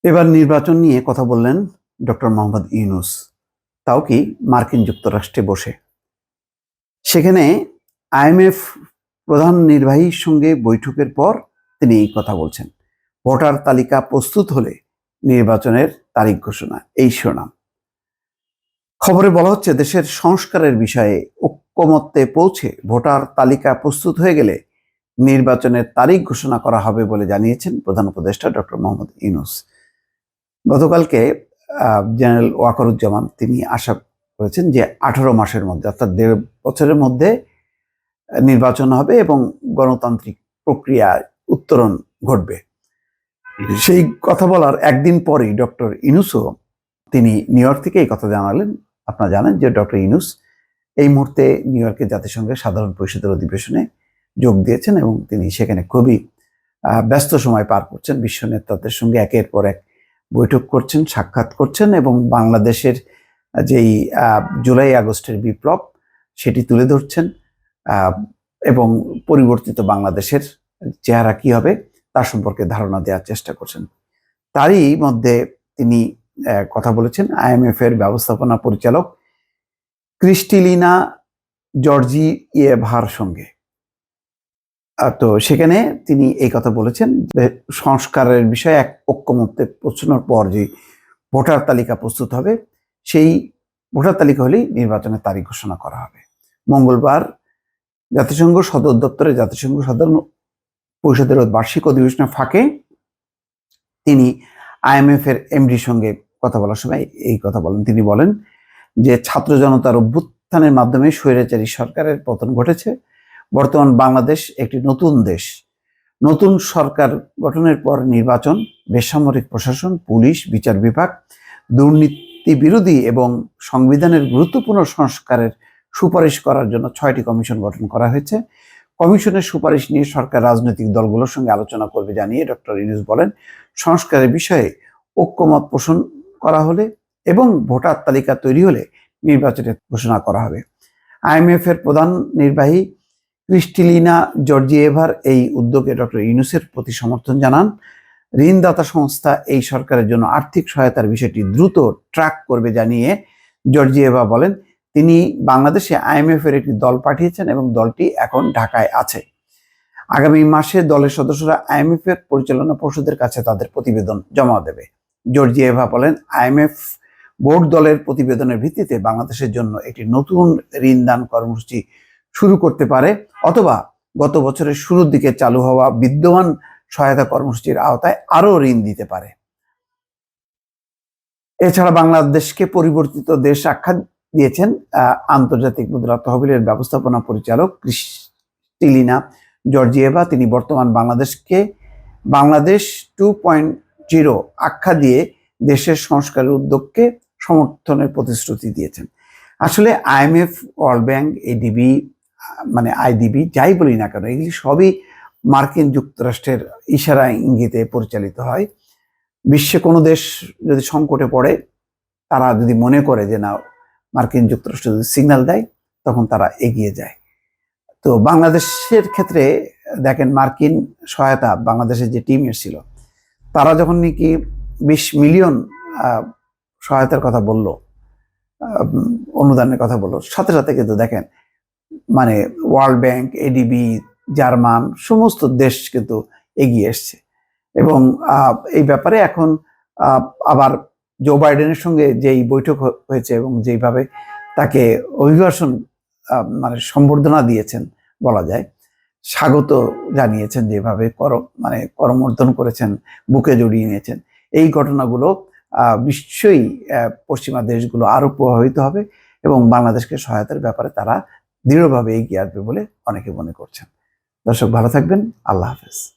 এবার নির্বাচন নিয়ে কথা বললেন ডক্টর মোহাম্মদ ইউনূস, তাও কি মার্কিন যুক্তরাষ্ট্রে বসে। সেখানে আইএমএফ প্রধান নির্বাহীর সঙ্গে বৈঠকের পর তিনি এই কথা বলছেন। ভোটার তালিকা প্রস্তুত হলে নির্বাচনের তারিখ ঘোষণা, এই শিরোনাম। খবরে বলা হচ্ছে, দেশের সংস্কারের বিষয়ে ঐক্যমত্যে পৌঁছে ভোটার তালিকা প্রস্তুত হয়ে গেলে নির্বাচনের তারিখ ঘোষণা করা হবে বলে জানিয়েছেন প্রধান উপদেষ্টা ডক্টর মোহাম্মদ ইউনূস। গতকালকে জেনারেল ওয়াকারুজ্জামান তিনি আশা করেছেন যে 18 মাসের মধ্যে, অর্থাৎ 1.5 বছরের মধ্যে নির্বাচন হবে এবং গণতান্ত্রিক প্রক্রিয়ায় উত্তরণ ঘটবে। সেই কথা বলার একদিন পরেই ডক্টর ইউনূসও তিনি নিউ ইয়র্ক থেকে এই কথা জানালেন। আপনারা জানেন যে ডক্টর ইউনূস এই মুহূর্তে নিউ ইয়র্কের জাতিসংঘের সাধারণ পরিষদের অধিবেশনে যোগ দিয়েছেন এবং তিনি সেখানে খুবই ব্যস্ত সময় পার করছেন। বিশ্ব নেতাদের সঙ্গে একের পর এক বৈঠক করছেন, সাক্ষাৎ করছেন এবং বাংলাদেশের যেই জুলাই আগস্টের বিপ্লব সেটি তুলে ধরছেন এবং পরিবর্তিত বাংলাদেশের চেহারা কি হবে তার সম্পর্কে ধারণা দেওয়ার চেষ্টা করছেন। তারই মধ্যে তিনি কথা বলেছেন আইএমএফ এর ব্যবস্থাপনা পরিচালক ক্রিস্টিলিনা জর্জিয়েভার সঙ্গে। তো সেখানে তিনি এই কথা বলেছেন যে সংস্কারের বিষয়ে এক ঐক্যমত্যে পৌঁছানোর পর যে ভোটার তালিকা প্রস্তুত হবে, সেই ভোটার তালিকা হলেই নির্বাচনের তারিখ ঘোষণা করা হবে। মঙ্গলবার জাতিসংঘ সদর দপ্তরে জাতিসংঘ সাধারণ পরিষদের বার্ষিক অধিবেশনের ফাঁকে তিনি আইএমএফ এর এমডির সঙ্গে কথা বলার সময় এই কথা বলেন। তিনি বলেন যে ছাত্র জনতার অভ্যুত্থানের মাধ্যমে স্বৈরাচারী সরকারের পতন ঘটেছে। বর্তমান বাংলাদেশ একটি নতুন দেশ। নতুন সরকার গঠনের পর নির্বাচন, বেসামরিক প্রশাসন, পুলিশ, বিচার বিভাগ, দুর্নীতি বিরোধী এবং সংবিধানের গুরুত্বপূর্ণ সংস্কারের সুপারিশ করার জন্য 6টি কমিশন গঠন করা হয়েছে। কমিশনের সুপারিশ নিয়ে সরকার রাজনৈতিক দলগুলোর সঙ্গে আলোচনা করবে জানিয়ে ডক্টর ইউনূস বলেন, সংস্কারের বিষয়ে ঐক্যমত পোষণ করা হলে এবং ভোটার তালিকা তৈরি হলে নির্বাচনের ঘোষণা করা হবে। আইএমএফ এর প্রধান নির্বাহী ক্রিস্টিলিনা জর্জিয়েভার এই উদ্যোগে ডক্টর ইউনূসের প্রতি সমর্থন জানান। ঋণদাতা সংস্থা এই সরকারের জন্য আর্থিক সহায়তার বিষয়টি দ্রুত ট্র্যাক করবে জানিয়ে জর্জিয়েভা বলেন, তিনি বাংলাদেশে আইএমএফ এর একটি দল পাঠিয়েছেন এবং দলটি এখন ঢাকায় আছে। আগামী মাসে দলের সদস্যরা আইএমএফ এর পরিচালনা পর্ষদের কাছে তাদের প্রতিবেদন জমা দেবে। জর্জিয়েভা বলেন, আইএমএফ বোর্ড দলের প্রতিবেদনের ভিত্তিতে বাংলাদেশের জন্য একটি নতুন ঋণ দান কর্মসূচি শুরু করতে পারে অথবা গত বছরের শুরুর দিকে চালু হওয়া বিদ্যমান সহায়তা কর্মসূচির আওতায় আরো ঋণ দিতে পারে। এছাড়া বাংলাদেশকে পরিবর্তিত দেশ আখ্যা দিয়েছেন আন্তর্জাতিক মুদ্রা তহবিলের ব্যবস্থাপনা পরিচালক ক্রিস্টিলিনা জর্জিয়েভা। তিনি বর্তমান বাংলাদেশকে বাংলাদেশ 2.0 আখ্যা দিয়ে দেশের সংস্কারের উদ্যোগকে সমর্থনের প্রতিশ্রুতি দিয়েছেন। আসলে আইএমএফ, ওয়ার্ল্ড ব্যাংক, এডিবি মানে আইডিবি যাই বলি না কেন, এগুলি সবই মার্কিন যুক্তরাষ্ট্রের ইশারা ইঙ্গিতে পরিচালিত হয়। বিশ্বে কোনো দেশ যদি সংকটে পড়ে, তারা যদি মনে করে যে না মার্কিন যুক্তরাষ্ট্র যদি সিগন্যাল দেয়, তখন তারা এগিয়ে যায়। তো বাংলাদেশের ক্ষেত্রে দেখেন, মার্কিন সহায়তা বাংলাদেশের যে টিম এসেছিল, তারা যখন নাকি 20 মিলিয়ন সহায়তার কথা বলল, অনুদানের কথা বলল, সাথে সাথে কিন্তু দেখেন মানে ওয়ার্ল্ড ব্যাংক, এডিবি, জার্মান সমস্ত দেশ কিন্তু এগিয়ে এসছে। এবং এই ব্যাপারে এখন আবার জো বাইডেনের সঙ্গে যেই বৈঠক হয়েছে এবং যেইভাবে তাকে অভিবাসন মানে সম্বর্ধনা দিয়েছেন বলা যায়, স্বাগত জানিয়েছেন, যেভাবে করমর্দন করেছেন, বুকে জড়িয়ে নিয়েছেন, এই ঘটনাগুলো নিশ্চয়ই পশ্চিমা দেশগুলো আরো প্রভাবিত হবে এবং বাংলাদেশকে সহায়তার ব্যাপারে তারা দৃঢ়ভাবে এগিয়ে আসবে বলে অনেকে মনে করছেন। দর্শক ভালো থাকবেন, আল্লাহ হাফেজ।